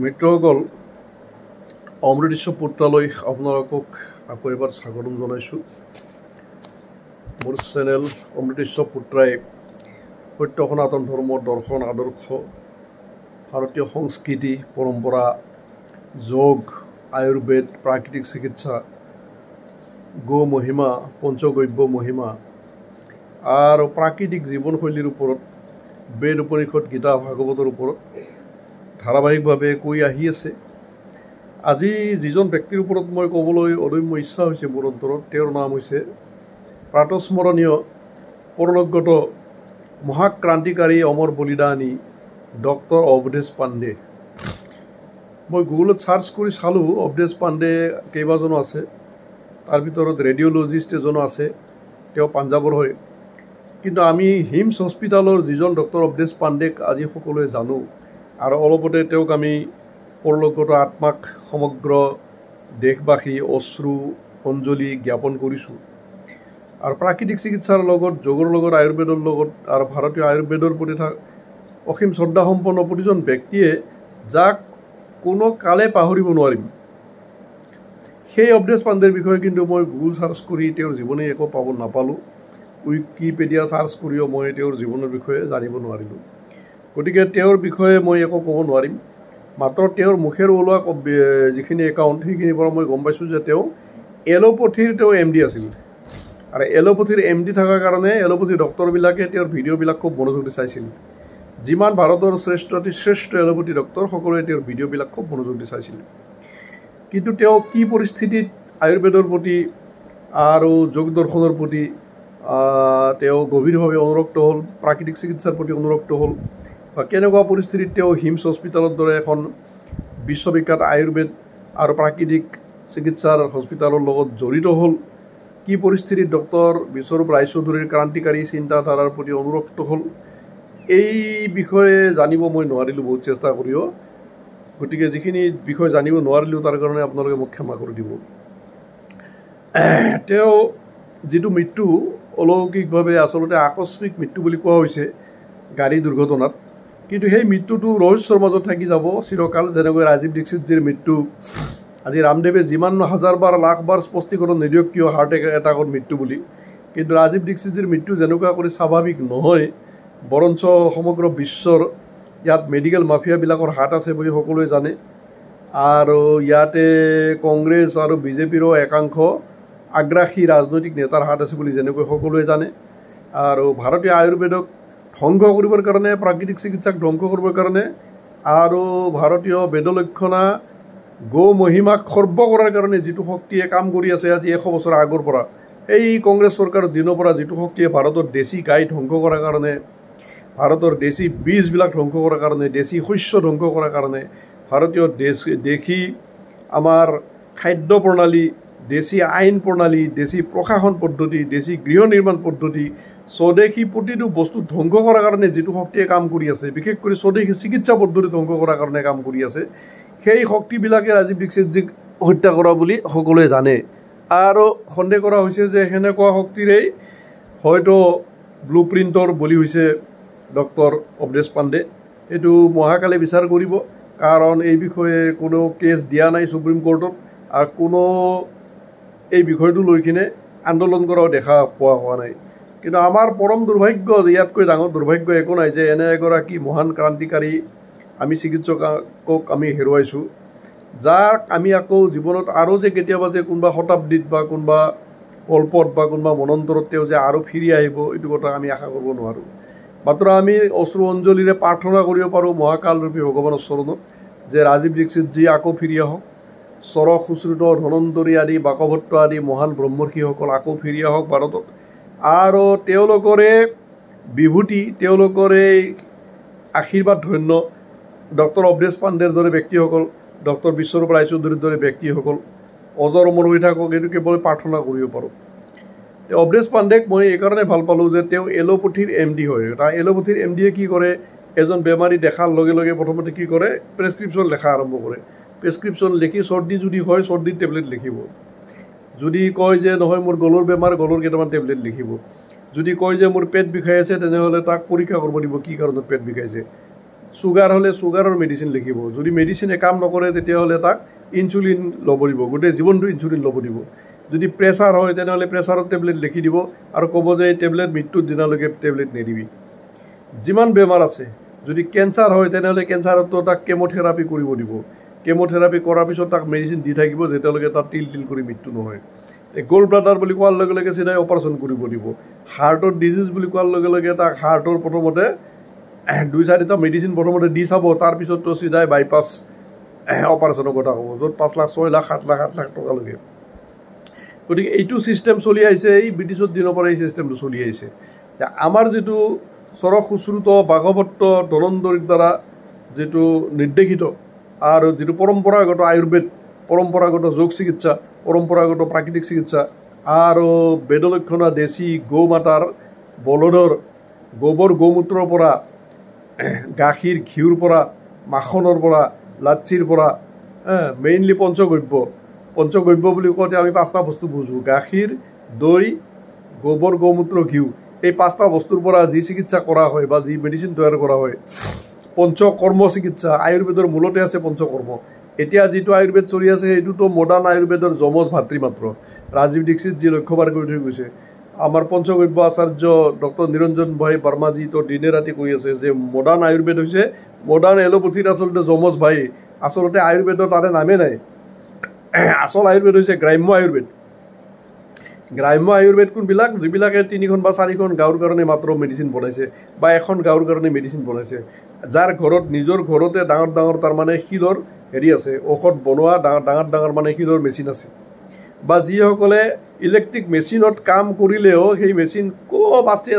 মিত্ৰসকল অমৃতশ্ব পুত্ৰালৈ আপোনালোকক আকৌ এবাৰ স্বাগতম জনাইছোঁ। মোৰ চেনেল অমৃতশ্ব পুত্ৰাই সত্য সনাতন ধৰ্ম দৰ্শন আদৰ্শ ভাৰতীয় সংস্কৃতি পৰম্পৰা যোগ আয়ুৰ্বেদ প্ৰাকৃতিক চিকিৎসা গো মহিমা পঞ্চগব্য মহিমা আৰু প্ৰাকৃতিক জীৱনশৈলীৰ ওপৰত বেদ উপনিষদ গীতা ভাগৱতৰ ওপৰত ধাৰাবাহিকভাৱে কৈ আহি আছে। আজি যিজন ব্যক্তিৰ ওপৰত মই ক'বলৈ অদম্য ইচ্ছা হৈছে মোৰ অন্তৰত, তেওঁৰ নাম হৈছে প্ৰাতস্মৰণীয় পৰলোকগত মহাক্ৰান্তিকাৰী অমৰ বলিদানী ডক্টৰ অৱধেশ পাণ্ডে। মই গুগলত ছাৰ্চ কৰি চালোঁ, অৱধেশ পাণ্ডে কেইবাজনো আছে, তাৰ ভিতৰত ৰেডিঅ'লজিষ্ট এজনো আছে, তেওঁ পাঞ্জাৱৰ হয়। কিন্তু আমি হিমছ হস্পিটালৰ যিজন ডক্টৰ অৱধেশ পাণ্ডেক আজি সকলোৱে জানো আৰু অলপতে তেওঁক আমি পৰলোকগত আত্মাক সমগ্ৰ দেশবাসী অশ্ৰু অঞ্জলি জ্ঞাপন কৰিছোঁ। আৰু প্ৰাকৃতিক চিকিৎসাৰ লগত যোগৰ লগত আয়ুৰ্বেদৰ লগত আৰু ভাৰতীয় আয়ুৰ্বেদৰ প্ৰতি অসীম শ্ৰদ্ধাসম্পন্ন প্ৰতিজন ব্যক্তিয়ে যাক কোনো কালে পাহৰিব নোৱাৰিম, সেই অৱধেশ পাণ্ডেৰ বিষয়ে কিন্তু মই গুগল ছাৰ্চ কৰি তেওঁৰ জীৱনী একো পাব নাপালোঁ। উইকিপিডিয়া ছাৰ্চ কৰিও মই তেওঁৰ জীৱনৰ বিষয়ে জানিব নোৱাৰিলোঁ। গতিকে তেওঁৰ বিষয়ে মই একো ক'ব নোৱাৰিম। মাত্ৰ তেওঁৰ মুখেৰে ওলোৱা যিখিনি একাউণ্ট সেইখিনিৰ পৰা মই গম পাইছোঁ যে তেওঁ এলোপেথিৰ MD আছিল। আৰু এলোপেথিৰ MD থকাৰ কাৰণে এলোপেথি ডক্টৰবিলাকে তেওঁৰ ভিডিঅ'বিলাক খুব মনোযোগ দি চাইছিল। যিমান ভাৰতৰ শ্ৰেষ্ঠ এলোপেথি ডক্টৰ সকলোৱে তেওঁৰ ভিডিঅ'বিলাক খুব মনোযোগ দি চাইছিল। কিন্তু তেওঁ কি পৰিস্থিতিত আয়ুৰ্বেদৰ প্ৰতি আৰু যোগ দৰ্শনৰ প্ৰতি তেওঁ গভীৰভাৱে অনুৰক্ত হ'ল, প্ৰাকৃতিক চিকিৎসাৰ প্ৰতি অনুৰক্ত হ'ল, বা কেনেকুৱা পৰিস্থিতিত তেওঁ হিমছ হস্পিটালৰ দৰে এখন বিশ্ববিখ্যাত আয়ুৰ্বেদ আৰু প্ৰাকৃতিক চিকিৎসাৰ হস্পিটালৰ লগত জড়িত হ'ল, কি পৰিস্থিতিত ডক্টৰ বিশ্বৰূপ ৰায়চৌধুৰীৰ ক্ৰান্তিকাৰী চিন্তাধাৰাৰ প্ৰতি অনুৰক্ত হ'ল, এই বিষয়ে জানিব মই নোৱাৰিলোঁ বহুত চেষ্টা কৰিও। গতিকে যিখিনি বিষয় জানিব নোৱাৰিলোঁ তাৰ কাৰণে আপোনালোকে মোক ক্ষমা কৰি দিব। তেওঁ যিটো মৃত্যু অলৌকিকভাৱে আচলতে আকস্মিক মৃত্যু বুলি কোৱা হৈছে গাড়ী দুৰ্ঘটনাত, কিন্তু সেই মৃত্যুটো ৰহস্যৰ মাজত থাকি যাব চিৰকাল। যেনেকৈ ৰাজীৱ দীক্ষিতজীৰ মৃত্যু, আজি ৰামদেৱে যিমান হাজাৰবাৰ লাখবাৰ স্পষ্টীকৰণ নিদিয়ক কিয় হাৰ্ট এটাকৰ মৃত্যু বুলি, কিন্তু ৰাজীৱ দীক্ষিতজীৰ মৃত্যু যেনেকুৱা কৰি স্বাভাৱিক নহয়, বৰঞ্চ সমগ্ৰ বিশ্বৰ ইয়াত মেডিকেল মাফিয়াবিলাকৰ হাত আছে বুলি সকলোৱে জানে। আৰু ইয়াতে কংগ্ৰেছ আৰু বিজেপিৰো একাংশ আগ্ৰাসী ৰাজনৈতিক নেতাৰ হাত আছে বুলি যেনেকৈ সকলোৱে জানে। আৰু ভাৰতীয় আয়ুৰ্বেদক ধ্বংস কৰিবৰ কাৰণে, প্ৰাকৃতিক চিকিৎসাক ধ্বংস কৰিবৰ কাৰণে আৰু ভাৰতীয় বেদলক্ষণা গো মহিমাক খৰ্ব কৰাৰ কাৰণে যিটো শক্তিয়ে কাম কৰি আছে আজি 100 বছৰ আগৰ পৰা, এই কংগ্ৰেছ চৰকাৰৰ দিনৰ পৰা যিটো শক্তিয়ে ভাৰতৰ দেশী গাই ধ্বংস কৰাৰ কাৰণে, ভাৰতৰ দেশী বীজবিলাক ধ্বংস কৰাৰ কাৰণে, দেশী শস্য ধ্বংস কৰাৰ কাৰণে, ভাৰতীয় দেশী আমাৰ খাদ্য প্ৰণালী, দেশী আইন প্ৰণালী, দেশী প্ৰশাসন পদ্ধতি, দেশী গৃহ নিৰ্মাণ পদ্ধতি, স্বদেশী প্ৰতিটো বস্তু ধ্বংস কৰাৰ কাৰণে যিটো শক্তিয়ে কাম কৰি আছে, বিশেষ কৰি স্বদেশী চিকিৎসা পদ্ধতি ধ্বংস কৰাৰ কাৰণে কাম কৰি আছে, সেই শক্তিবিলাকে ৰাজীৱ দীক্ষিতজীক হত্যা কৰা বুলি সকলোৱে জানে। আৰু সন্দেহ কৰা হৈছে যে সেনেকুৱা শক্তিৰেই হয়তো ব্লু প্ৰিণ্টৰ বলি হৈছে ডক্টৰ অৱধেশ পাণ্ডে। এইটো মহাকালে বিচাৰ কৰিব, কাৰণ এই বিষয়ে কোনো কেছ দিয়া নাই সুপ্ৰিম কোৰ্টত, আৰু কোনো এই বিষয়টো লৈ কিনে আন্দোলন কৰাও দেখা পোৱা হোৱা নাই। কিন্তু আমাৰ পৰম দুৰ্ভাগ্য, ইয়াতকৈ ডাঙৰ দুৰ্ভাগ্য একো নাই যে এনে এগৰাকী মহান ক্ৰান্তিকাৰী আমি চিকিৎসকক আমি হেৰুৱাইছোঁ, যাক আমি আকৌ জীৱনত আৰু যে কেতিয়াবা যে কোনোবা শতাব্দীত বা কোনোবা কল্পত বা কোনোবা মনন্তৰত তেওঁ যে আৰু ফিৰি আহিব, এইটো কথা আমি আশা কৰিব নোৱাৰোঁ। মাত্ৰ আমি অশ্ৰু অঞ্জলিৰে প্ৰাৰ্থনা কৰিব পাৰোঁ মহাকালৰূপী ভগৱানৰ চৰণত যে ৰাজীৱ দীক্ষিতজী আকৌ ফিৰি আহক, চৰ সুশ্ৰুত ধনন্তৰী আদি বাকভট্ট আদি মহান ব্ৰহ্মৰ্ষিসকল আকৌ ফিৰি আহক ভাৰতত, আৰু তেওঁলোকৰে বিভূতি, তেওঁলোকৰে আশীৰ্বাদ ধন্য ডক্টৰ অৱধেশ পাণ্ডেৰ দৰে ব্যক্তিসকল, ডক্টৰ বিশ্বৰূপ ৰায়চৌধুৰীৰ দৰে ব্যক্তিসকল অজৰ অমৰ হৈ থাকক, এইটো কেৱল প্ৰাৰ্থনা কৰিব পাৰোঁ। অৱধেশ পাণ্ডেক মই এইকাৰণে ভাল পালোঁ যে তেওঁ এলোপেথিৰ MD হয়। তাৰ এলোপেথিৰ MDয়ে কি কৰে, এজন বেমাৰী দেখাৰ লগে লগে প্ৰথমতে কি কৰে, প্ৰেছক্ৰিপশ্যন লেখা আৰম্ভ কৰে। প্ৰেছক্ৰিপশ্যন লিখি চৰ্দি যদি হয় চৰ্দিৰ টেবলেট লিখিব, যদি কয় যে নহয় মোৰ গলৰ বেমাৰ, গলৰ কেইটামান টেবলেট লিখিব, যদি কয় যে মোৰ পেট বিষাই আছে তেনেহ'লে তাক পৰীক্ষা কৰিব দিব কি কাৰণত পেট বিষাইছে। চুগাৰ হ'লে চুগাৰৰ মেডিচিন লিখিব যদি মেডিচিনে কাম নকৰে তেতিয়াহ'লে তাক ইনচুলিন ল'ব দিব গোটেই জীৱনটো ইনচুলিন ল'ব দিব যদি প্ৰেছাৰ হয় তেনেহ'লে প্ৰেছাৰৰ টেবলেট লিখি দিব আৰু ক'ব যে এই টেবলেট মৃত্যুৰ দিনলৈকে টেবলেট নিদিবি যিমান বেমাৰ আছে যদি কেঞ্চাৰ হয় তেনেহ'লে কেঞ্চাৰতো তাক কেমোথেৰাপি কৰিব দিব কেমোথেৰাপি কৰাৰ পিছত তাক মেডিচিন দি থাকিব যেতিয়ালৈকে তাত তিল কৰি মৃত্যু নহয় এই গ'ল্ড ব্লাডাৰ বুলি কোৱাৰ লগে লগে চিধাই অপাৰেশ্যন কৰিব দিব হাৰ্টৰ ডিজিজ বুলি কোৱাৰ লগে লগে তাক হাৰ্টৰ প্ৰথমতে 2-4টা মেডিচিন প্ৰথমতে দি চাব তাৰপিছততো চিধাই বাইপাছ অপাৰেশ্যনৰ কথা হ'ব য'ত 5 লাখ 6 লাখ 7 লাখ 8 লাখ টকালৈকে গতিকে এইটো ছিষ্টেম চলি আহিছে এই ব্ৰিটিছৰ দিনৰ পৰা এই ছিষ্টেমটো চলি আহিছে আমাৰ যিটো চৰক সুশ্ৰুত ভাগৱত ধনন্দৰীৰ দ্বাৰা যিটো নিৰ্দেশিত আৰু যিটো পৰম্পৰাগত আয়ুৰ্বেদ পৰম্পৰাগত যোগ চিকিৎসা পৰম্পৰাগত প্ৰাকৃতিক চিকিৎসা আৰু বেদলক্ষণা দেশী গৌ মাতাৰ বলদৰ গোবৰ গৌমূত্ৰৰ পৰা গাখীৰ ঘিউৰ পৰা মাখনৰ পৰা লাচ্ছিৰ পৰা মেইনলি পঞ্চগব্য বুলি কওঁতে আমি 5টা বস্তু বুজোঁ গাখীৰ দৈ গোবৰ গৌমূত্ৰ ঘিউ এই 5টা বস্তুৰ পৰা যি চিকিৎসা কৰা হয় বা যি মেডিচিন তৈয়াৰ কৰা হয় পঞ্চকৰ্ম চিকিৎসা আয়ুৰ্বেদৰ মূলতে আছে পঞ্চকৰ্ম এতিয়া যিটো আয়ুৰ্বেদ চলি আছে সেইটোতো মডাৰ্ণ আয়ুৰ্বেদৰ যমজ ভাতৃ মাত্ৰ ৰাজীৱ দীক্ষিত যি লক্ষ্যবাৰ কৰি থৈ গৈছে আমাৰ পঞ্চগব্য আচাৰ্য ডক্টৰ নিৰঞ্জন ভাই বৰ্মাজী তো দিনে ৰাতি কৈ আছে যে মডাৰ্ণ আয়ুৰ্বেদ হৈছে মডাৰ্ণ এলোপেথিৰ আচলতে যমজ ভাই আচলতে আয়ুৰ্বেদৰ তাৰে নামেই নাই আসল আয়ুৰ্বেদ হৈছে গ্ৰাম্য আয়ুৰ্বেদ কোনবিলাক যিবিলাকে 3খন বা 4খন গাঁৱৰ কাৰণে মাত্ৰ মেডিচিন বনাইছে বা এখন গাঁৱৰ কাৰণে মেডিচিন বনাইছে যাৰ ঘৰত নিজৰ ঘৰতে ডাঙৰ তাৰমানে শিলৰ হেৰি আছে ঔষধ বনোৱা ডাঙৰ মানে শিলৰ মেচিন আছে বা যিসকলে ইলেক্ট্ৰিক মেচিনত কাম কৰিলেও সেই মেচিন খুব আস্তে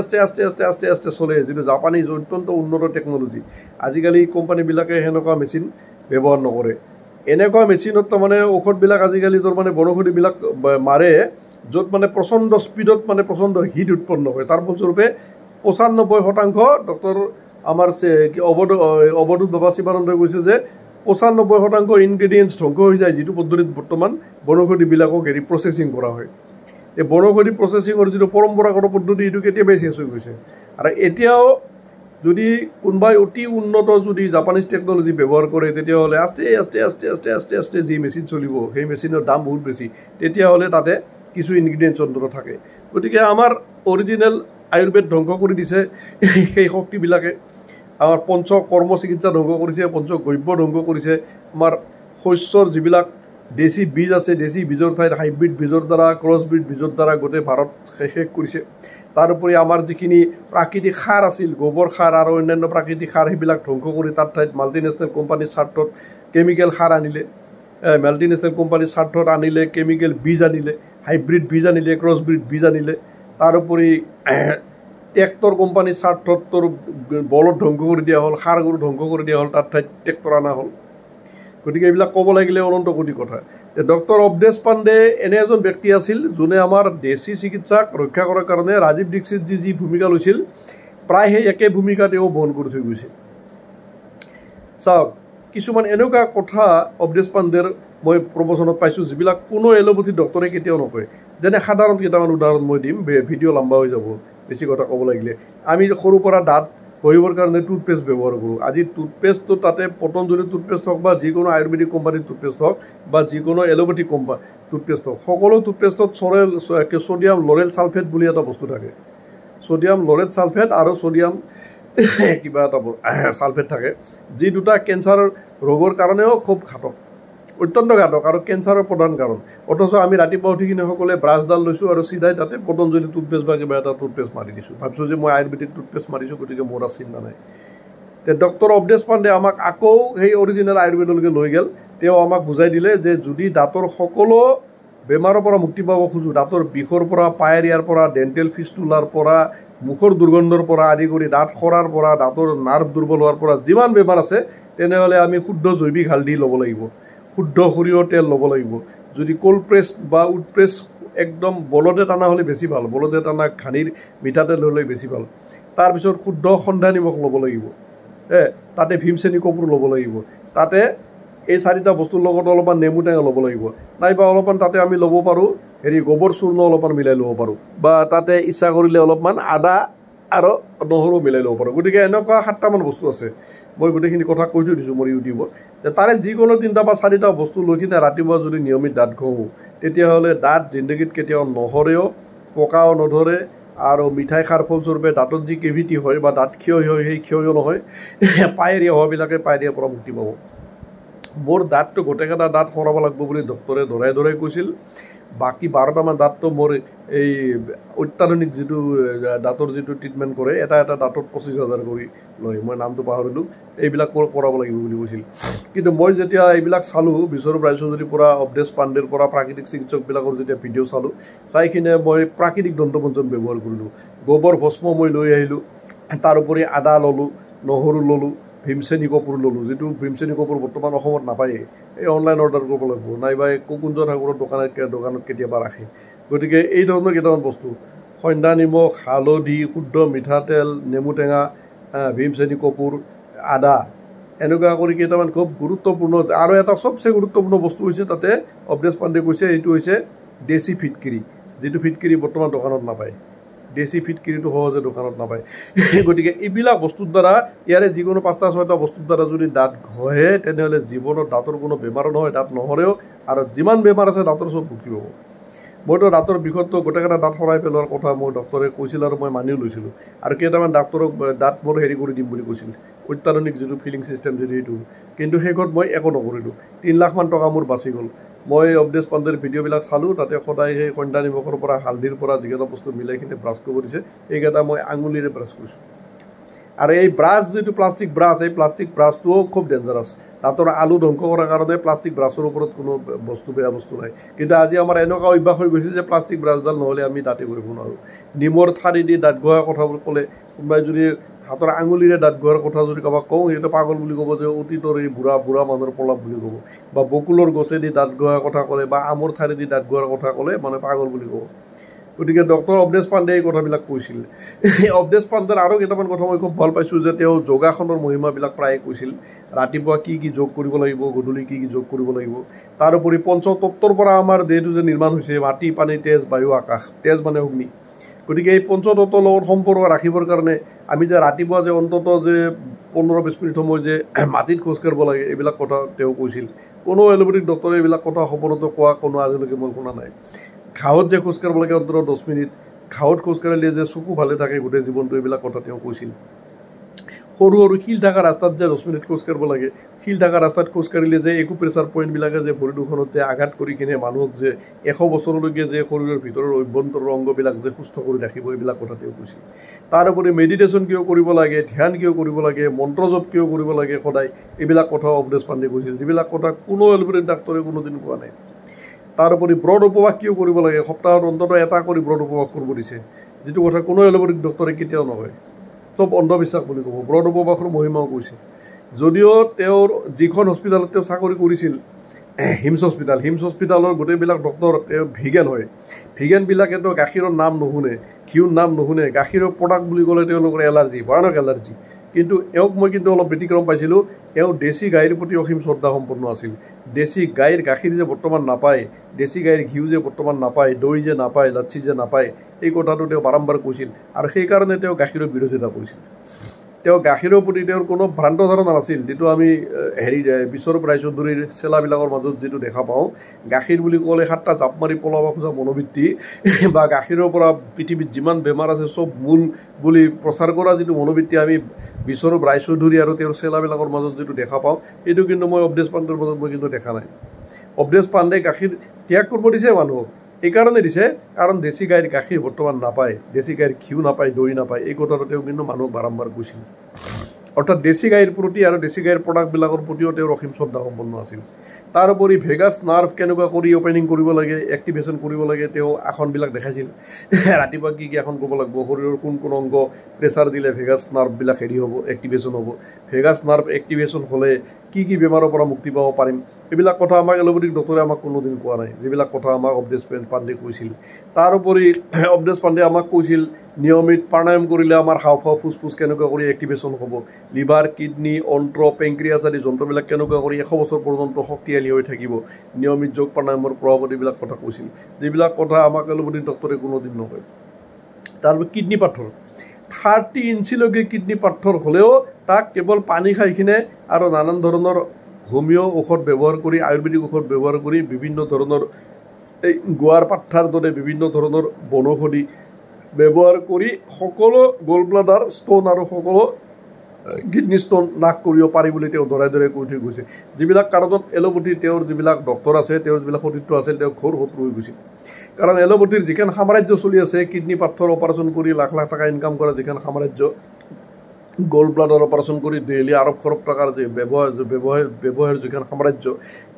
চলে যিটো জাপানীজ অত্যন্ত উন্নত টেকন'লজি আজিকালি কোম্পানীবিলাকে সেনেকুৱা মেচিন ব্যৱহাৰ নকৰে এনেকুৱা মেচিনত তাৰমানে ঔষধবিলাক আজিকালি তোৰ মানে বনৌষধিবিলাক মাৰে য'ত মানে প্ৰচণ্ড স্পীডত মানে প্ৰচণ্ড হিট উৎপন্ন হয় তাৰ ফলস্বৰূপে 95% ডক্টৰ আমাৰ অৱধূত বাবা শিৱানন্দই কৈছে যে 95% ইনগ্ৰেডিয়েণ্টছ ধ্বংস হৈ যায় যিটো পদ্ধতিত বৰ্তমান বনৌষধিবিলাকক হেৰি প্ৰচেছিং কৰা হয় এই বনৌষধি প্ৰচেছিঙৰ যিটো পৰম্পৰাগত পদ্ধতি এইটো কেতিয়াবাই শেষ হৈ গৈছে আৰু এতিয়াও যদি কোনোবাই অতি উন্নত যদি জাপানীজ টেকন'লজি ব্যৱহাৰ কৰে তেতিয়াহ'লে আস্তে যি মেচিন চলিব সেই মেচিনৰ দাম বহুত বেছি তেতিয়াহ'লে তাতে কিছু ইনগ্ৰেডিয়েণ্টছ অন্তত থাকে গতিকে আমাৰ অৰিজিনেল আয়ুৰ্বেদ ধ্বংস কৰি দিছে সেই শক্তিবিলাকে আমাৰ পঞ্চকৰ্ম চিকিৎসা ধ্বংস কৰিছে পঞ্চগব্য ধ্বংস কৰিছে আমাৰ শস্যৰ যিবিলাক দেশী বীজ আছে দেশী বীজৰ ঠাইত হাইব্ৰিড বীজৰ দ্বাৰা ক্ৰছ ব্ৰিড বীজৰ দ্বাৰা গোটেই ভাৰত শেষ কৰিছে তাৰোপৰি আমাৰ যিখিনি প্ৰাকৃতিক সাৰ আছিল গোবৰ সাৰ আৰু অন্যান্য প্ৰাকৃতিক সাৰ সেইবিলাক ধ্বংস কৰি তাৰ ঠাইত মাল্টিনেশ্যনেল কোম্পানীৰ স্বাৰ্থত কেমিকেল সাৰ আনিলে মাল্টিনেশ্যনেল কোম্পানীৰ স্বাৰ্থত আনিলে কেমিকেল বীজ আনিলে হাইব্ৰিড বীজ আনিলে ক্ৰছ ব্ৰিড বীজ আনিলে তাৰোপৰি ট্ৰেক্টৰ কোম্পানীৰ স্বাৰ্থত তোৰ বলদ ধ্বংস কৰি দিয়া হ'ল সাৰ গৰু ধ্বংস কৰি দিয়া হ'ল তাৰ ঠাইত ট্ৰেক্টৰ অনা হ'ল গতিকে এইবিলাক ক'ব লাগিলে অনন্ত কোটি কথা ডক্টৰ অৱধেশ পাণ্ডে এনে এজন ব্যক্তি আছিল যোনে আমাৰ দেশী চিকিৎসাক ৰক্ষা কৰাৰ কাৰণে ৰাজীৱ দীক্ষিত যি ভূমিকা লৈছিল প্ৰায় সেই একে ভূমিকা তেওঁ বহন কৰি থৈ গৈছিল চাওক কিছুমান এনেকুৱা কথা অৱধেশ পাণ্ডেৰ মই প্ৰবচনত পাইছোঁ যিবিলাক কোনো এলোপেথি ডক্টৰে কেতিয়াও নকয় যেনে সাধাৰণ কেইটামান উদাহৰণ মই দিম ভিডিঅ' লম্বা হৈ যাব বেছি কথা ক'ব লাগিলে আমি সৰুৰ পৰা দাঁত ঘঁহিবৰ কাৰণে টুথপেষ্ট ব্যৱহাৰ কৰোঁ আজি টুথপেষ্টটো তাতে পতঞ্জলি টুথপেষ্ট হওক বা যিকোনো আয়ুৰ্বেদিক কোম্পানীৰ টুথপেষ্ট হওক বা যিকোনো এলোপেথিক টুথপেষ্ট হওক সকলো টুথপেষ্টত ছ'ডিয়াম লৰেল ছালফেট বুলি এটা বস্তু থাকে ছ'ডিয়াম লৰেল ছালফেট আৰু ছ'ডিয়াম কিবা এটা ছালফেট থাকে যি দুটা কেঞ্চাৰ ৰোগৰ কাৰণেও খুব ঘাতক অত্যন্ত ঘাতক আৰু কেঞ্চাৰৰ প্ৰধান কাৰণ অথচ আমি ৰাতিপুৱা উঠি কিনে সকলোৱে ব্ৰাছডাল লৈছোঁ আৰু চিধাই তাতে পতঞ্জলি টুথপেষ্ট বা কিবা এটা টুথপেষ্ট মাৰি দিছোঁ ভাবিছোঁ যে মই আয়ুৰ্বেদিক টুথপেষ্ট মাৰিছোঁ গতিকে মোৰ চিন্তা নাই ডক্টৰ অৱধেশ পাণ্ডে আমাক আকৌ সেই অৰিজিনেল আয়ুৰ্বেদলৈকে লৈ গ'ল তেওঁ আমাক বুজাই দিলে যে যদি দাঁতৰ সকলো বেমাৰৰ পৰা মুক্তি পাব খোজোঁ দাঁতৰ বিষৰ পৰা পায়েৰিয়াৰ পৰা ডেণ্টেল ফিষ্টুলাৰ পৰা মুখৰ দুৰ্গন্ধৰ পৰা আদি কৰি দাঁত সৰাৰ পৰা দাঁতৰ নাৰ্ভ দুৰ্বল হোৱাৰ পৰা যিমান বেমাৰ আছে তেনেহ'লে আমি শুদ্ধ জৈৱিক হালধি ল'ব লাগিব শুদ্ধ সৰিয়হৰ তেল ল'ব লাগিব যদি কোল্ড প্ৰেছ বা উড প্ৰেছ একদম বলদে টানা হ'লে বেছি ভাল বলদে টানা ঘানিৰ মিঠাতেল হ'লে বেছি ভাল তাৰপিছত শুদ্ধ সন্ধ্যা নিমখ ল'ব লাগিব তাতে ভীম চেনি কপোৰ ল'ব লাগিব তাতে এই 4টা বস্তুৰ লগত অলপমান নেমু টেঙা ল'ব লাগিব নাইবা অলপমান তাতে আমি ল'ব পাৰোঁ হেৰি গোবৰ চূৰ্ণ অলপমান মিলাই ল'ব পাৰোঁ বা তাতে ইচ্ছা কৰিলে অলপমান আদা আৰু নহৰু মিলাই ল'ব পাৰোঁ। গতিকে এনেকুৱা 7টামান বস্তু আছে, মই গোটেইখিনি কথা কৈ থৈ দিছোঁ মোৰ ইউটিউবত, যে তাৰে যিকোনো 3টা বা 4টা বস্তু লৈ কিনে ৰাতিপুৱা যদি নিয়মিত দাঁত ঘঁহোঁ, তেতিয়াহ'লে দাঁত জিন্দগীত কেতিয়াও নহৰেও, পকাও নধৰে, আৰু মিঠাই খাৰ ফলস্বৰূপে দাঁতত যি কেভিটি হয় বা দাঁত ক্ষয় হয়, সেই ক্ষয়ো নহয়। পায়েৰিয়া হোৱাবিলাকে পায়েৰিয়াৰ পৰা মুক্তি পাব। মোৰ দাঁতটো গোটেইকেইটা দাঁত সৰাব লাগিব বুলি ডক্টৰে দৰাই কৈছিল। বাকী 12টামান দাঁতটো মোৰ এই অত্যাধুনিক যিটো দাঁতৰ যিটো ট্ৰিটমেণ্ট কৰে, এটা দাঁতত 25,000 কৰি লয়, মই নামটো পাহৰিলোঁ, এইবিলাক কৰাব লাগিব বুলি কৈছিল। কিন্তু মই যেতিয়া এইবিলাক চালোঁ, বিশ্বৰূপ ৰায়চৌধুৰীৰ পৰা, অৱধেশ পাণ্ডেৰ পৰা, প্ৰাকৃতিক চিকিৎসকবিলাকৰ যেতিয়া ভিডিঅ' চালোঁ, চাই কিনে মই প্ৰাকৃতিক দন্তপঞ্চন ব্যৱহাৰ কৰিলোঁ। গোবৰ ভস্ম মই লৈ আহিলোঁ, তাৰোপৰি আদা ল'লোঁ, নহৰু ল'লোঁ, ভীমসেনী কপোৰ ল'লোঁ, যিটো ভীমসেনী কপোৰ বৰ্তমান অসমত নাপায়েই, এই অনলাইন অৰ্ডাৰ কৰিব লাগিব, নাইবা কুঞ্জ ঠাকুৰৰ দোকানত কেতিয়াবা ৰাখে। গতিকে এই ধৰণৰ কেইটামান বস্তু, সন্ধ্যা নিমখ, হালধি, শুদ্ধ মিঠাতেল, নেমু টেঙা, ভীমসেনী কপোৰ, আদা, এনেকুৱা কৰি কেইটামান খুব গুৰুত্বপূৰ্ণ। আৰু এটা চবচে গুৰুত্বপূৰ্ণ বস্তু হৈছে তাতে অৱধেশ পাণ্ডে কৈছে, এইটো হৈছে দেশী ফিটকিৰি, যিটো ফিটকিৰি বৰ্তমান দোকানত নাপায়। দেশী ফিটকিৰিটো সহজে দোকানত নাপায়। গতিকে এইবিলাক বস্তুৰ দ্বাৰা, ইয়াৰে যিকোনো 5টা-6টা বস্তুৰ দ্বাৰা যদি দাঁত ঘঁহে, তেনেহ'লে জীৱনত দাঁতৰ কোনো বেমাৰো নহয়, দাঁত নহৰেও, আৰু যিমান বেমাৰ আছে দাঁতৰ চব মুক্তি পাব। মইতো দাঁতৰ বিষতটো গোটেইকেইটা দাঁত সৰাই পেলোৱাৰ কথা মোৰ ডক্টৰে কৈছিল, আৰু মই মানিও লৈছিলোঁ। আৰু কেইটামান ডাক্তৰক দাঁত মোৰ হেৰি কৰি দিম বুলি কৈছিল, অত্যাধুনিক যিটো ফিলিং ছিষ্টেম যিটো, সেইটো। কিন্তু শেষত মই একো নকৰিলোঁ। 3 লাখমান টকা মোৰ বাচি গ'ল। মই অৱধেশ পাণ্ডেৰ ভিডিঅ'বিলাক চালোঁ, তাতে সদায় সেই সন্ধ্যা নিমখৰ পৰা, হালধিৰ পৰা যিকেইটা বস্তু মিলাই কিনে ব্ৰাছ কৰিব দিছে, সেইকেইটা মই আঙুলিৰে ব্ৰাছ কৰিছোঁ। আৰু এই ব্ৰাছ যিটো প্লাষ্টিক ব্ৰাছ, এই প্লাষ্টিক ব্ৰাছটোও খুব ডেঞ্জাৰাছ। দাঁতৰ আলু ধ্বংস কৰাৰ কাৰণে প্লাষ্টিক ব্ৰাছৰ ওপৰত কোনো বেয়া বস্তু নাই। কিন্তু আজি আমাৰ এনেকুৱা অভ্যাস হৈ গৈছে যে প্লাষ্টিক ব্ৰাছডাল নহ'লে আমি দাঁতে কৰিব নোৱাৰোঁ। নিমৰ ঠাৰি দি দাঁত ঘঁহাৰ কথা ক'লে, কোনোবাই যদি হাতৰ আঙুলিৰে দাঁত ঘঁহাৰ কথা যদি কাৰোবাক কওঁ, সিহঁতে পাগল বুলি ক'ব, যে অতীতৰ এই বুঢ়া মানুহৰ প্ৰলাপ বুলি ক'ব। বা বকুলৰ গছেদি দাঁত ঘঁহাৰ কথা ক'লে, বা আমৰ ঠাৰি দি দাঁত ঘঁহাৰ কথা ক'লে, মানে পাগল বুলি ক'ব। গতিকে ডক্টৰ অৱধেশ পাণ্ডে এই কথাবিলাক কৈছিল। অৱধেশ পাণ্ডেৰ আৰু কেইটামান কথা মই খুব ভাল পাইছোঁ, যে তেওঁ যোগাসনৰ মহিমাবিলাক প্ৰায়ে কৈছিল। ৰাতিপুৱা কি যোগ কৰিব লাগিব, গধূলি কি যোগ কৰিব লাগিব। তাৰোপৰি পঞ্চতত্বৰ পৰা আমাৰ দেহটো যে নিৰ্মাণ হৈছে, মাটি, পানী, তেজ, বায়ু, আকাশ, তেজ মানে অগ্নি। গতিকে এই পঞ্চতত্বৰ লগত সম্পৰ্ক ৰাখিবৰ কাৰণে আমি যে ৰাতিপুৱা যে অন্তত যে 15-20 মিনিট সময় যে মাটিত খোজকাঢ়িব লাগে, এইবিলাক কথা তেওঁ কৈছিল। কোনো এলোপেথিক ডক্টৰে এইবিলাক কথা সফলতে কোৱা কোনো আজিলৈকে মই শুনা নাই। ঘাঁহত যে খোজকাঢ়িব লাগে অন্তত 10 মিনিট, ঘাঁহত খোজকাঢ়িলে যে চকু ভালে থাকে গোটেই জীৱনটো, এইবিলাক কথা তেওঁ কৈছিল। সৰু শিল থকা ৰাস্তাত যে 10 মিনিট খোজকাঢ়িব লাগে, শিল থকা ৰাস্তাত খোজকাঢ়িলে যে একুপ্ৰেছাৰ পইণ্টবিলাকে যে ভৰি দুখনত যে আঘাত কৰি কিনে মানুহক যে 100 বছৰলৈকে যে শৰীৰৰ ভিতৰৰ অভ্যন্তৰৰ অংগবিলাক যে সুস্থ কৰি ৰাখিব, এইবিলাক কথা তেওঁ কৈছিল। তাৰোপৰি মেডিটেশ্যন কিয় কৰিব লাগে, ধ্যান কিয় কৰিব লাগে, মন্ত্ৰজপ কিয় কৰিব লাগে সদায়, এইবিলাক কথাও অৱধেশ পাণ্ডে কৈছিল, যিবিলাক কথা কোনো এলোপেথিক ডাক্তৰে কোনোদিন কোৱা নাই। তাৰোপৰি ব্ৰড উপবাস কিয় কৰিব লাগে, সপ্তাহত অন্তত এটা কৰি ব্ৰড উপবাস কৰিব দিছে, যিটো কথা কোনো এলোপেথিক ডক্টৰে কেতিয়াও নকয়, চব অন্ধবিশ্বাস বুলি ক'ব। ব্ৰড উপবাসৰ মহিমাও কৈছে। যদিও তেওঁৰ যিখন হস্পিটেলত তেওঁ চাকৰি কৰিছিল, হিমছ হস্পিটেলৰ গোটেইবিলাক ডক্টৰ তেওঁ ভিগেন হয়। ভিগেনবিলাকেতো গাখীৰৰ নাম নুশুনে, ঘিউৰ নাম নুশুনে, গাখীৰৰ প্ৰডাক্ট বুলি ক'লে তেওঁলোকৰ এলাৰ্জি, ভয়ানক এলাৰ্জি। কিন্তু এওঁক মই কিন্তু অলপ ব্যতিক্ৰম পাইছিলোঁ, এওঁ দেশী গাইৰ প্ৰতি অসীম শ্ৰদ্ধা সম্পন্ন আছিল। দেশী গাইৰ গাখীৰ যে বৰ্তমান নাপায়, দেশী গাইৰ ঘিউ যে বৰ্তমান নাপায়, দৈ যে নাপায়, লাচ্ছি যে নাপায়, এই কথাটো তেওঁ বাৰম্বাৰ কৈছিল। আৰু সেইকাৰণে তেওঁ গাখীৰৰ বিৰোধিতা কৰিছিল। তেওঁ গাখীৰৰ প্ৰতি তেওঁৰ কোনো ভ্ৰান্ত ধাৰণা নাছিল, যিটো আমি বিশ্বৰূপ ৰায়চৌধুৰীৰ চেলাবিলাকৰ মাজত যিটো দেখা পাওঁ। গাখীৰ বুলি ক'লে 7টা জাপ মাৰি পলাব খোজা মনোবৃত্তি, বা গাখীৰৰ পৰা পৃথিৱীত যিমান বেমাৰ আছে চব মূল বুলি প্ৰচাৰ কৰা যিটো মনোবৃত্তি আমি বিশ্বৰূপ ৰায়চৌধুৰী আৰু তেওঁৰ চেলাবিলাকৰ মাজত যিটো দেখা পাওঁ, সেইটো কিন্তু মই অৱধেশ পাণ্ডেৰ মাজত মই কিন্তু দেখা নাই। অৱধেশ পাণ্ডে গাখীৰ ত্যাগ কৰিব দিছে মানুহক, এইকাৰণে দিছে কাৰণ দেশী গাইৰ গাখীৰ বৰ্তমান নাপায়, দেশী গাইৰ ঘিউ নাপায়, দৈ নাপায়, এই কথাটো তেওঁ কিন্তু মানুহক বাৰম্বাৰ কৈছিল। অৰ্থাৎ দেশী গাইৰ প্ৰতি আৰু দেশী গাইৰ প্ৰডাক্টবিলাকৰ প্ৰতিও তেওঁৰ অসীম শ্ৰদ্ধা সম্পন্ন আছিল। তাৰোপৰি ভেগাছ নাৰ্ভ কেনেকুৱা কৰি অপেনিং কৰিব লাগে, এক্টিভেশ্যন কৰিব লাগে, তেওঁ আসনবিলাক দেখাইছিল। ৰাতিপুৱা কি আসন কৰিব লাগিব, শৰীৰৰ কোন অংগ প্ৰেছাৰ দিলে ভেগাছ নাৰ্ভবিলাক হেৰি হ'ব, এক্টিভেশ্যন হ'ব, ভেগাছ নাৰ্ভ এক্টিভেশ্যন হ'লে কি বেমাৰৰ পৰা মুক্তি পাব পাৰিম, এইবিলাক কথা আমাক এলোপেথিক ডক্টৰে আমাক কোনোদিন কোৱা নাই, যিবিলাক কথা আমাক অৱধেশ পাণ্ডে কৈছিল। তাৰোপৰি অৱধেশ পাণ্ডে আমাক কৈছিল নিয়মিত প্ৰাণায়াম কৰিলে আমাৰ হাওঁফাওঁ ফুসফুস কেনেকুৱা কৰি এক্টিভেশ্যন হ'ব, লিভাৰ, কিডনি, অন্ত্ৰ, পেংক্ৰিয়াছ আদি যন্ত্ৰবিলাক কেনেকুৱা কৰি 100 বছৰ পৰ্যন্ত শক্তিশালী হৈ থাকিব, নিয়মিত যোগ প্ৰাণায়ামৰ প্ৰভাৱত এইবিলাক কথা কৈছিল, যিবিলাক কথা আমাক এলোপেথিক ডক্টৰে কোনোদিন নকয়। তাৰপৰি কিডনি পাথৰ, 30 ইঞ্চিলৈকে কিডনি পাথৰ হ'লেও তাক কেৱল পানী খাই কিনে আৰু নানান ধৰণৰ হোমিও ঔষধ ব্যৱহাৰ কৰি আয়ুৰ্বেদিক ঔষধ ব্যৱহাৰ কৰি বিভিন্ন ধৰণৰ এই গোৱাৰ পাঠাৰ দৰে বিভিন্ন ধৰণৰ বনৌষধি ব্যৱহাৰ কৰি সকলো গল্ড ব্লাডাৰ ষ্ট'ন আৰু সকলো কিডনি ষ্ট'ন নাশ কৰিব পাৰি বুলি তেওঁ দৰাই দৰাই কৈ থৈ গৈছে যিবিলাক কাৰণত এলোপেথি তেওঁৰ যিবিলাক ডক্টৰ আছে তেওঁৰ যিবিলাক সতীৰ্থ আছিল তেওঁ ঘোৰ শত্ৰু হৈ গৈছিল কাৰণ এলোপেথিৰ যিখন সাম্ৰাজ্য চলি আছে কিডনি পাথৰ অপাৰেশ্যন কৰি লাখ লাখ টকা ইনকাম কৰা যিখন সাম্ৰাজ্য গল্ড ব্লাডাৰ অপাৰেশ্যন কৰি ডেইলি আৰব খৰব টকাৰ যে ব্যৱহাৰ যিখন সাম্ৰাজ্য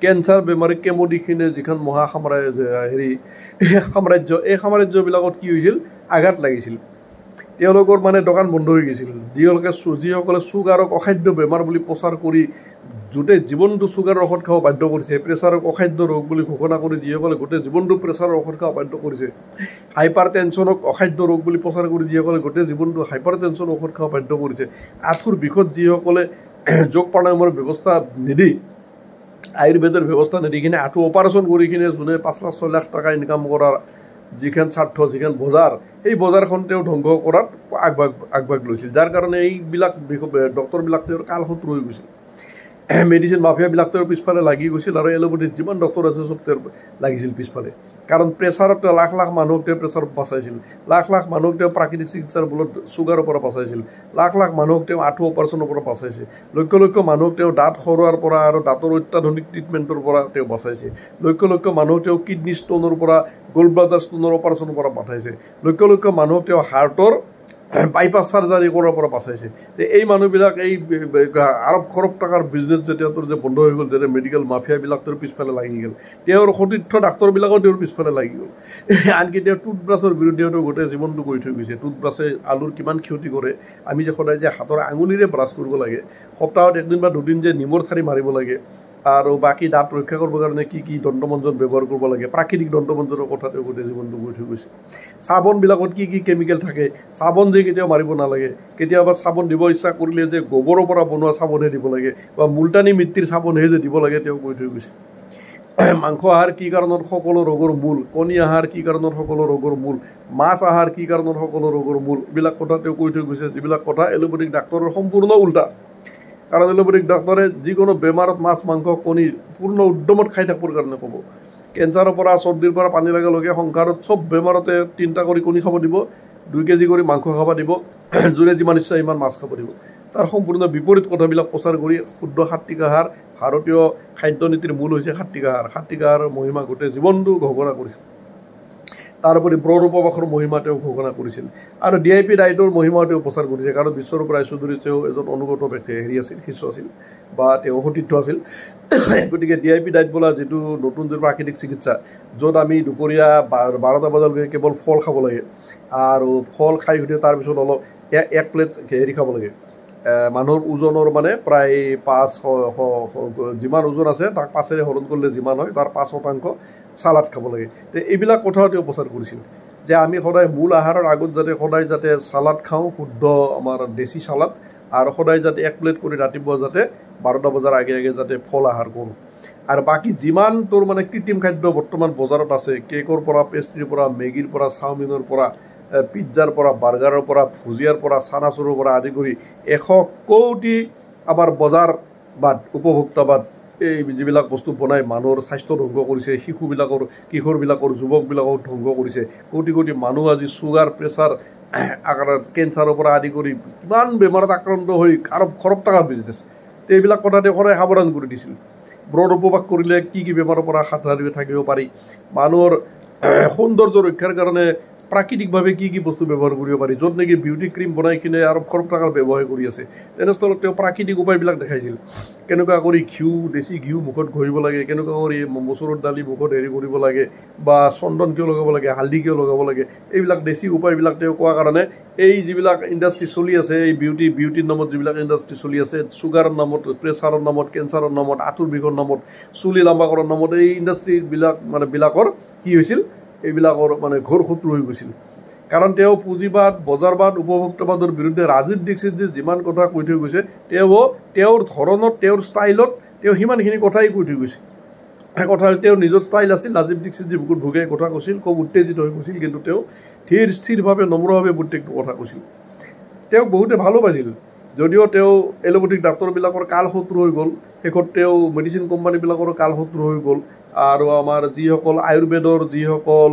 কেঞ্চাৰ বেমাৰী কেমো দি কিনে যিখন মহা সাম্ৰাজ্য এই সাম্ৰাজ্যবিলাকত কি হৈছিল আঘাত লাগিছিল তেওঁলোকৰ মানে দোকান বন্ধ হৈ গৈছিল যিসকলে চুগাৰক অখাদ্য বেমাৰ বুলি প্ৰচাৰ কৰি গোটেই জীৱনটো চুগাৰৰ ঔষধ খাব বাধ্য কৰিছে প্ৰেছাৰক অখাদ্য ৰোগ বুলি ঘোষণা কৰি যিসকলে গোটেই জীৱনটো প্ৰেছাৰৰ ঔষধ খাব বাধ্য কৰিছে হাইপাৰ টেনশ্যনক অখাদ্য ৰোগ বুলি প্ৰচাৰ কৰি যিসকলে গোটেই জীৱনটো হাইপাৰ টেনশ্যন ঔষধ খাব বাধ্য কৰিছে আঁঠুৰ বিষত যিসকলে যোগ প্ৰাণায়ামৰ ব্যৱস্থা নিদি আয়ুৰ্বেদৰ ব্যৱস্থা নিদি কিনে আঁঠু অপাৰেশ্যন কৰি কিনে যোনে 5 লাখ 6 লাখ টকা ইনকাম কৰাৰ যিখন স্বাৰ্থ যিখন বজাৰ সেই বজাৰখন তেওঁ ধ্বংস কৰাত আগভাগ লৈছিল যাৰ কাৰণে এইবিলাক ডক্টৰবিলাক তেওঁৰ কালশত্ৰু হৈ গৈছিল মেডিচিন মাফিয়াবিলাক তেওঁৰ পিছফালে লাগি গৈছিল আৰু এলোপেথিত যিমান ডক্টৰ আছে চব তেওঁৰ লাগিছিল পিছফালে কাৰণ প্ৰেছাৰত তেওঁ লাখ লাখ মানুহক তেওঁ প্ৰেছাৰত বাচাইছিল লাখ লাখ মানুহক তেওঁ প্ৰাকৃতিক চিকিৎসাৰ বলত চুগাৰৰ পৰা বাচাইছিল লাখ লাখ মানুহক তেওঁ আঁঠু অপাৰেশ্যনৰ পৰা বাচাইছে লক্ষ লক্ষ মানুহক তেওঁ দাঁত সৰোৱাৰ পৰা আৰু দাঁতৰ অত্যাধুনিক ট্ৰিটমেণ্টৰ পৰা তেওঁ বাচাইছে লক্ষ লক্ষ মানুহক তেওঁ কিডনি ষ্ট'নৰ পৰা গল্ড ব্লাডাৰ ষ্ট'নৰ অপাৰেশ্যনৰ পৰা পঠাইছে লক্ষ লক্ষ মানুহক তেওঁ হাৰ্টৰ বাইপাছ চাৰ্জাৰী কৰাৰ পৰা বাচাইছে যে এই মানুহবিলাক এই আৰব খৰব টকাৰ বিজনেছ যে তেওঁৰ যে বন্ধ হৈ গ'ল যেনে মেডিকেল মাফিয়াবিলাক তেওঁৰ পিছফালে লাগি গ'ল তেওঁৰ সতীৰ্থ ডাক্তৰবিলাকো তেওঁৰ পিছফালে লাগি গ'ল আনকি তেওঁ টুথব্ৰাছৰ বিৰুদ্ধেও তেওঁ গোটেই জীৱনটো কৰি থৈ গৈছে টুথব্ৰাছে আলুৰ কিমান ক্ষতি কৰে আমি যে সদায় যে হাতৰ আঙুলিৰে ব্ৰাছ কৰিব লাগে সপ্তাহত একদিন বা দুদিন যে নিমৰ ঠাৰি মাৰিব লাগে আৰু বাকী দাঁত ৰক্ষা কৰিবৰ কাৰণে কি দন্তমঞ্জন ব্যৱহাৰ কৰিব লাগে প্ৰাকৃতিক দন্তমঞ্জনৰ কথা তেওঁ গোটেই জীৱনটো কৰি থৈ গৈছে চাবোনবিলাকত কি কেমিকেল থাকে চাবোন যে কেতিয়াও মাৰিব নালাগে কেতিয়াবা চাবোন দিব ইচ্ছা কৰিলে যে গোবৰৰ পৰা বনোৱা চাবোনহে দিব লাগে বা মুলতানী মিট্টিৰ চাবোনহে যে দিব লাগে তেওঁ কৈ থৈ গৈছে মাংস আহাৰ কি কাৰণত সকলো ৰোগৰ মূল কণী আহাৰ কি কাৰণত সকলো ৰোগৰ মূল মাছ আহাৰ কি কাৰণত সকলো ৰোগৰ মূল এইবিলাক কথা তেওঁ কৈ থৈ গৈছে যিবিলাক কথা এলোপেথিক ডাক্তৰৰ সম্পূৰ্ণ উল্টা কাৰণ এলোপেথিক ডাক্তৰে যিকোনো বেমাৰত মাছ মাংস কণী পূৰ্ণ উদ্যমত খাই থাকিবৰ কাৰণে ক'ব কেঞ্চাৰৰ পৰা চৰ্দিৰ পৰা পানী লগে সংসাৰত চব বেমাৰতে 3টা কৰি কণী খাব দিব 2 কেজি কৰি মাংস খাব দিব যোনে যিমান ইচ্ছা ইমান মাছ খাব দিব তাৰ সম্পূৰ্ণ বিপৰীত কথাবিলাক প্ৰচাৰ কৰি শুদ্ধ সাত্বিক আহাৰ ভাৰতীয় খাদ্য নীতিৰ মূল হৈছে সাত্বিক আহাৰৰ মহিমা গোটেই জীৱনটো ঘোষণা কৰিছিল তাৰোপৰি ব্ৰড উপবাসৰ মহিমা তেওঁ ঘোষণা কৰিছিল আৰু DIP ডায়েটৰ মহিমা তেওঁ প্ৰচাৰ কৰিছে কাৰণ বিশ্বৰ পৰা চৌধুৰী তেওঁ এজন অনুগত শিষ্য আছিল বা তেওঁ সতীৰ্থ আছিল গতিকে DIP ডায়েট বোলা যিটো নতুন যে প্ৰাকৃতিক চিকিৎসা য'ত আমি দুপৰীয়া 12টা বজালৈকে কেৱল ফল খাব লাগে আৰু ফল খাই উঠি তাৰপিছত অলপ 1 প্লেট খাব লাগে মানুহৰ ওজনৰ মানে প্ৰায় 5 যিমান ওজন আছে তাক 5ৰে হৰণ কৰিলে যিমান হয় তাৰ 5% সালাড খাব লাগে এইবিলাক কথাও তেওঁ প্ৰচাৰ কৰিছিল যে আমি সদায় মূল আহাৰৰ আগত সদায় যাতে সালাড খাওঁ শুদ্ধ আমাৰ দেশী সালাড আৰু সদায় যাতে 1 প্লেট কৰি ৰাতিপুৱা যাতে 12টা বজাৰ আগে যাতে ফল আহাৰ কৰোঁ আৰু বাকি যিমান তোৰ মানে কৃত্ৰিম খাদ্য বৰ্তমান বজাৰত আছে কেকৰ পৰা পেষ্ট্ৰিৰ পৰা মেগীৰ পৰা চাওমিনৰ পৰা পিজ্জাৰ পৰা বাৰ্গাৰৰ পৰা ভুজিয়াৰ পৰা চানাচুৰৰ পৰা আদি কৰি 100 কোটি আমাৰ বজাৰবাদ উপভোক্তাবাদ এই যিবিলাক বস্তু বনাই মানুহৰ স্বাস্থ্য ধ্বংস কৰিছে শিশুবিলাকৰ কিশোৰবিলাকৰ যুৱকবিলাকক ধ্বংস কৰিছে কোটি কোটি মানুহ আজি চুগাৰ প্ৰেছাৰ আকাৰত কেঞ্চাৰৰ পৰা আদি কৰি কিমান বেমাৰত আক্ৰান্ত হৈ আৰব খৰব টকাৰ বিজনেছ এইবিলাক কথা তেওঁ সদায় সাৱধান কৰি দিছিল ব্ৰড উপবাস কৰিলে কি বেমাৰৰ পৰা হাত সাৰি থাকিব পাৰি মানুহৰ সৌন্দৰ্য ৰক্ষাৰ কাৰণে প্ৰাকৃতিকভাৱে কি বস্তু ব্যৱহাৰ কৰিব পাৰি য'ত নেকি বিউটি ক্ৰীম বনাই কিনে আৰু খৰব টকাৰ ব্যৱহাৰ কৰি আছে তেনেস্থলত তেওঁ প্ৰাকৃতিক উপায়বিলাক দেখাইছিল কেনেকুৱা কৰি দেশী ঘিউ মুখত ঘঁহিব লাগে কেনেকুৱা কৰি মচুৰৰ দালি মুখত কৰিব লাগে বা চন্দন কিয় লগাব লাগে হালধি কিয় লগাব লাগে এইবিলাক দেশী উপায়বিলাক তেওঁ কোৱাৰ কাৰণে এই যিবিলাক ইণ্ডাষ্ট্ৰি চলি আছে এই বিউটিৰ নামত যিবিলাক ইণ্ডাষ্ট্ৰি চলি আছে চুগাৰৰ নামত প্ৰেছাৰৰ নামত কেঞ্চাৰৰ নামত আঁঠুৰ বিষৰ নামত চুলি লাম্বা কৰাৰ নামত এই ইণ্ডাষ্ট্ৰিবিলাকৰ কি হৈছিল এইবিলাকৰ মানে ঘোৰ শত্ৰু হৈ গৈছিল কাৰণ তেওঁ পুঁজিবাদ বজাৰবাদ উপভোক্তাবাদৰ বিৰুদ্ধে ৰাজীৱ দীক্ষিত যে যিমান কথা কৈ থৈ গৈছে তেওঁৰ ধৰণত তেওঁৰ ষ্টাইলত তেওঁ সিমানখিনি কথাই কৈ থৈ গৈছে কথা তেওঁৰ নিজৰ ষ্টাইল আছিল ৰাজীৱ দীক্ষিত যি বুকুত ভুগাই কথা কৈছিল খুব উত্তেজিত হৈ গৈছিল কিন্তু তেওঁ স্থিৰভাৱে নম্ৰভাৱে প্ৰত্যেকটো কথা কৈছিল তেওঁক বহুতে ভালো পাইছিল যদিও তেওঁ এলোপেথিক ডাক্তৰবিলাকৰ কালশত্ৰু হৈ গ'ল শেষত তেওঁ মেডিচিন কোম্পানীবিলাকৰো কালশত্ৰু হৈ গ'ল আৰু আমাৰ যিসকল আয়ুৰ্বেদৰ যিসকল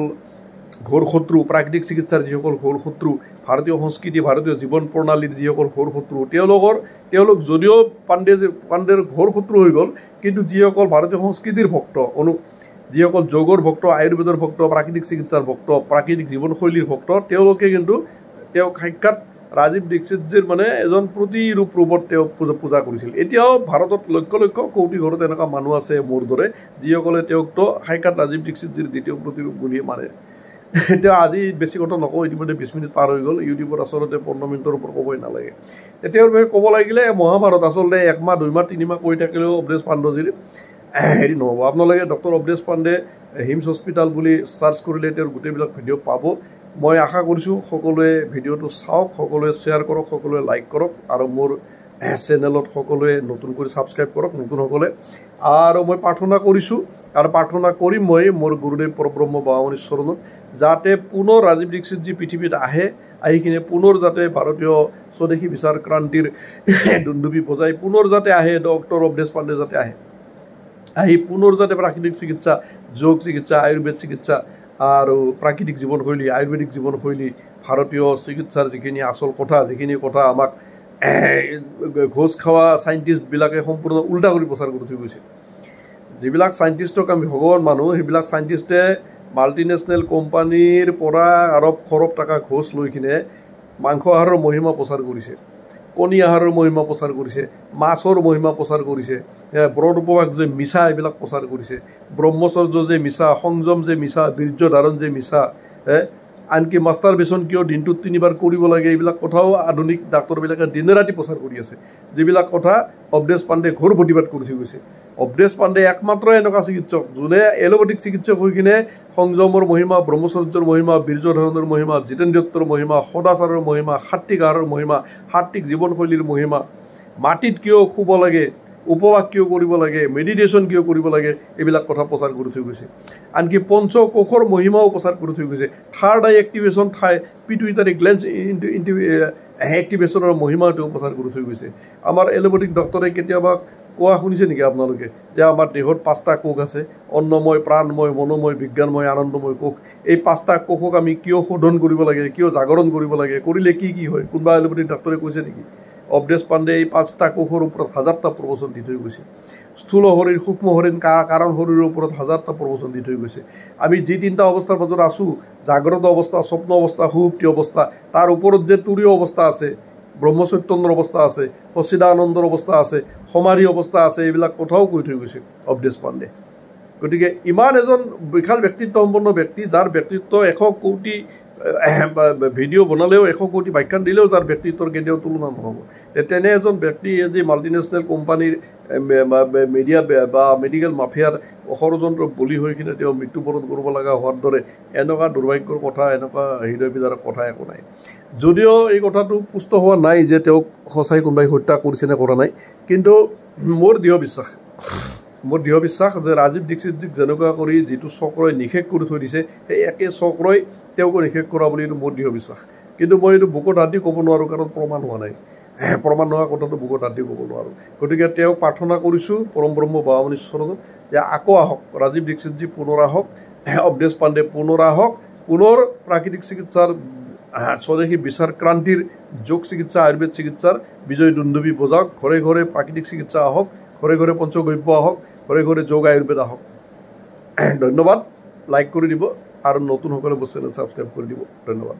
ঘোৰ শত্ৰু প্ৰাকৃতিক চিকিৎসাৰ যিসকল ঘোৰ শত্ৰু ভাৰতীয় সংস্কৃতি ভাৰতীয় জীৱন প্ৰণালীৰ যিসকল ঘোৰ শত্ৰু তেওঁলোক যদিও পাণ্ডেৰ ঘোৰ শত্ৰু হৈ গ'ল কিন্তু যিসকল ভাৰতীয় সংস্কৃতিৰ ভক্ত যিসকল যোগৰ ভক্ত আয়ুৰ্বেদৰ ভক্ত প্ৰাকৃতিক চিকিৎসাৰ ভক্ত প্ৰাকৃতিক জীৱনশৈলীৰ ভক্ত তেওঁলোকে কিন্তু তেওঁক সাক্ষাৎ ৰাজীৱ দীক্ষিতজীৰ মানে এজন প্ৰতিৰূপ ৰূপত তেওঁক পূজা কৰিছিল এতিয়াও ভাৰতত লক্ষ লক্ষ কোটি ঘৰত এনেকুৱা মানুহ আছে মোৰ দৰে যিসকলে তেওঁকতো সাক্ষাৎ ৰাজীৱ দীক্ষিতজীৰ দ্বিতীয় প্ৰতিৰূপ বুলিয়ে মানে এতিয়া আজি বেছি কথা নকওঁ ইতিমধ্যে 20 মিনিট পাৰ হৈ গ'ল ইউটিউবত আচলতে 15 মিনিটৰ ওপৰত ক'বই নালাগে তেওঁৰ বিষয়ে ক'ব লাগিলে মহাভাৰত আচলতে 1 মাহ 2 মাহ 3 মাহ কৈ থাকিলেও অৱধেশ পাণ্ডেজীৰ হেৰি নহ'ব আপোনালোকে ডক্টৰ অৱধেশ পাণ্ডে হিমছ হস্পিটেল বুলি চাৰ্চ কৰিলে তেওঁৰ গোটেইবিলাক ভিডিঅ' পাব মই আশা কৰিছোঁ সকলোৱে ভিডিঅ'টো চাওক সকলোৱে শ্বেয়াৰ কৰক সকলোৱে লাইক কৰক আৰু মোৰ চেনেলত সকলোৱে নতুন কৰি ছাবস্ক্ৰাইব কৰক নতুনসকলে আৰু মই প্ৰাৰ্থনা কৰিছোঁ আৰু প্ৰাৰ্থনা কৰিম মই মোৰ গুৰুদেৱ পৰব্ৰহ্ম বাবামণি চৰণত যাতে পুনৰ ৰাজীৱ দীক্ষিতজী পৃথিৱীত আহি কিনে পুনৰ যাতে ভাৰতীয় স্বদেশী বিচাৰ ক্ৰান্তিৰ দুন্দুবি বজাই পুনৰ যাতে আহে ডক্টৰ অৱধেশ পাণ্ডে যাতে আহি পুনৰ যাতে প্ৰাকৃতিক চিকিৎসা যোগ চিকিৎসা আয়ুৰ্বেদ চিকিৎসা আৰু প্ৰাকৃতিক জীৱনশৈলী আয়ুৰ্বেদিক জীৱনশৈলী ভাৰতীয় চিকিৎসাৰ যিখিনি আচল কথা যিখিনি কথা আমাক ঘোষ খোৱা চাইণ্টিষ্টবিলাকে সম্পূৰ্ণ উল্টা কৰি প্ৰচাৰ কৰি থৈ গৈছে যিবিলাক চাইণ্টিষ্টক আমি ভগৱান মানুহ সেইবিলাক চাইণ্টিষ্টে মাল্টিনেশ্যনেল কোম্পানীৰ পৰা আৰব খৰব টকা ঘোষ লৈ কিনে মাংস আহাৰৰ মহিমা প্ৰচাৰ কৰিছে কণী আহাৰৰ মহিমা প্ৰচাৰ কৰিছে মাছৰ মহিমা প্ৰচাৰ কৰিছে ব্ৰড উপবাস যে মিছা এইবিলাক প্ৰচাৰ কৰিছে ব্ৰহ্মচৰ্য যে মিছা সংযম যে মিছা বীৰ্য ধাৰণ যে মিছা আনকি মাষ্টাৰবেশ্যন কিয় দিনটোত 3 বাৰ কৰিব লাগে এইবিলাক কথাও আধুনিক ডাক্তৰবিলাকে দিনে ৰাতি প্ৰচাৰ কৰি আছে যিবিলাক কথা অৱধেশ পাণ্ডে ঘোৰ প্ৰতিবাদ কৰি থৈ গৈছে অৱধেশ পাণ্ডে একমাত্ৰ এনেকুৱা চিকিৎসক যোনে এলোপেথিক চিকিৎসক হৈ কিনে সংযমৰ মহিমা ব্ৰহ্মচৰ্যৰ মহিমা বীৰ্য ধাৰণৰ মহিমা জিতেন্দ্ৰিয়ত্বৰ মহিমা সদাচাৰৰ মহিমা সাত্বিক আহাৰৰ মহিমা সাত্বিক জীৱনশৈলীৰ মহিমা মাটিত কিয় শুব লাগে উপবাস কিয় কৰিব লাগে মেডিটেশ্যন কিয় কৰিব লাগে এইবিলাক কথা প্ৰচাৰ কৰি থৈ গৈছে আনকি পঞ্চকোষৰ মহিমাও প্ৰচাৰ কৰি থৈ গৈছে থাৰ্ড আই এক্টিভেশ্যন পিটুইটাৰী গ্লেন্স এক্টিভেশ্যনৰ মহিমাটোও প্ৰচাৰ কৰি থৈ গৈছে আমাৰ এলোপেথিক ডক্টৰে কেতিয়াবা কোৱা শুনিছে নেকি আপোনালোকে যে আমাৰ দেহত 5টা কোষ আছে অন্নময় প্ৰাণময় মনোময় বিজ্ঞানময় আনন্দময় কোষ এই 5টা কোষক আমি কিয় শোধন কৰিব লাগে কিয় জাগৰণ কৰিব লাগে কৰিলে কি হয় কোনোবা এলোপেথিক ডক্টৰে কৈছে নেকি অৱধেশ পাণ্ডে এই 5টা কোষৰ ওপৰত 1000টা প্ৰবচন দি থৈ গৈছে স্থূল শৰীৰ সূক্ষ্ম শৰীৰ কাৰণ শৰীৰৰ ওপৰত 1000টা প্ৰবচন দি থৈ গৈছে আমি যি 3টা অৱস্থাৰ মাজত আছোঁ জাগ্ৰত অৱস্থা স্বপ্ন অৱস্থা সুষুপ্তি অৱস্থা তাৰ ওপৰত যে তুৰীয় অৱস্থা আছে ব্ৰহ্মচৈতন্যৰ অৱস্থা আছে সচিদানন্দৰ অৱস্থা আছে সমাধি অৱস্থা আছে এইবিলাক কথাও কৈ থৈ গৈছে অৱধেশ পাণ্ডে গতিকে ইমান এজন বিশাল ব্যক্তিত্ব সম্পন্ন ব্যক্তি যাৰ ব্যক্তিত্ব 100 কোটি ভিডিঅ' বনালেও 100 কোটি ব্যাখ্যান দিলেও যাৰ ব্যক্তিত্বৰ কেতিয়াও তুলনা নহ'ব তেনে এজন ব্যক্তি যে মাল্টিনেশ্যনেল কোম্পানীৰ মিডিয়া বা মেডিকেল মাফিয়াৰ ষড়যন্ত্ৰ বলি হৈ কিনে তেওঁ মৃত্যুবৰণ কৰিব লগা হোৱাৰ দৰে এনেকুৱা দুৰ্ভাগ্যৰ কথা এনেকুৱা হৃদয় বিদাৰক কথা একো নাই যদিও এই কথাটো পুষ্ট হোৱা নাই যে তেওঁক সঁচাই কোনোবাই হত্যা কৰিছে নে কৰা নাই কিন্তু মোৰ দৃঢ় বিশ্বাস যে ৰাজীৱ দীক্ষিতজীক যেনেকুৱা কৰি যিটো চক্ৰই নিষেধ কৰি থৈ দিছে সেই একে চক্ৰই তেওঁকো নিষেধ কৰা বুলি এইটো মোৰ দৃঢ় বিশ্বাস কিন্তু মই এইটো বুকত হাত দি ক'ব নোৱাৰোঁ কাৰণ প্ৰমাণ হোৱা নাই প্ৰমাণ নোহোৱা কথাটো বুকত হাত দি ক'ব নোৱাৰোঁ গতিকে তেওঁক প্ৰাৰ্থনা কৰিছোঁ পৰম ব্ৰহ্ম বাবামণি চৰণত যে আকৌ আহক ৰাজীৱ দীক্ষিতজী পুনৰ আহক অৱধেশ পাণ্ডে পুনৰ আহক পুনৰ প্ৰাকৃতিক চিকিৎসাৰ স্বদেশী বিচাৰ ক্ৰান্তিৰ যোগ চিকিৎসা আয়ুৰ্বেদ চিকিৎসাৰ বিজয় দুন্দুবি বজাওক ঘৰে ঘৰে প্ৰাকৃতিক চিকিৎসা আহক ঘৰে ঘৰে পঞ্চগব্য আহক ঘৰে ঘৰে যোগ আয়ুৰ্বেদ আহক ধন্যবাদ লাইক কৰি দিব আৰু নতুনসকলে মোৰ চেনেল ছাবস্ক্ৰাইব কৰি দিব ধন্যবাদ